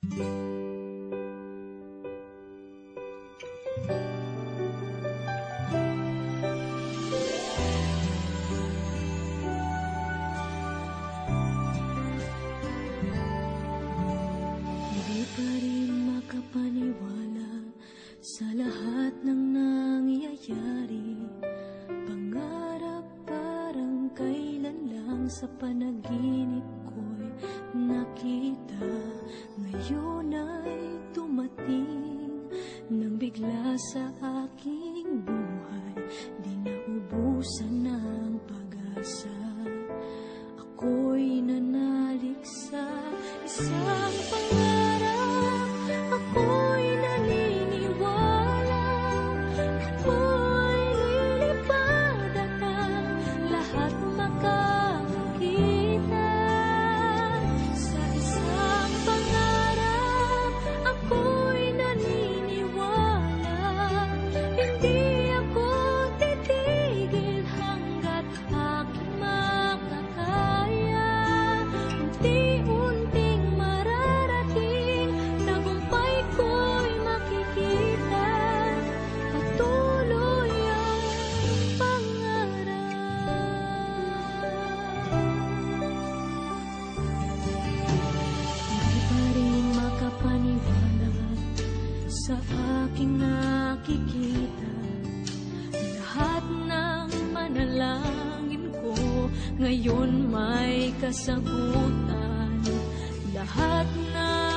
Hindi pa rin makapaniwala sa lahat ng nangyayari. Pangarap parang kailan lang sa panaginip ko'y nakita. Ngayon ay dumating nang bigla sa aking buhay. Di naubusan ng pag-asa. Ako'y nanalig sa isang pangarap. Ako'y naniniwala. Ako'y lilipad at ang lahat makakakita. Sa isang pangarap, ako'y naniniwala. Hindi ako titigil hanggat aking makakaya. Unti-unting mararating, tagumpay ko'y makikita. Patuloy ang pangarap. Hindi pa rin makapaniwala sa aking nakikita. Lahat ng panalangin ko ngayon may kasagutan. Lahat na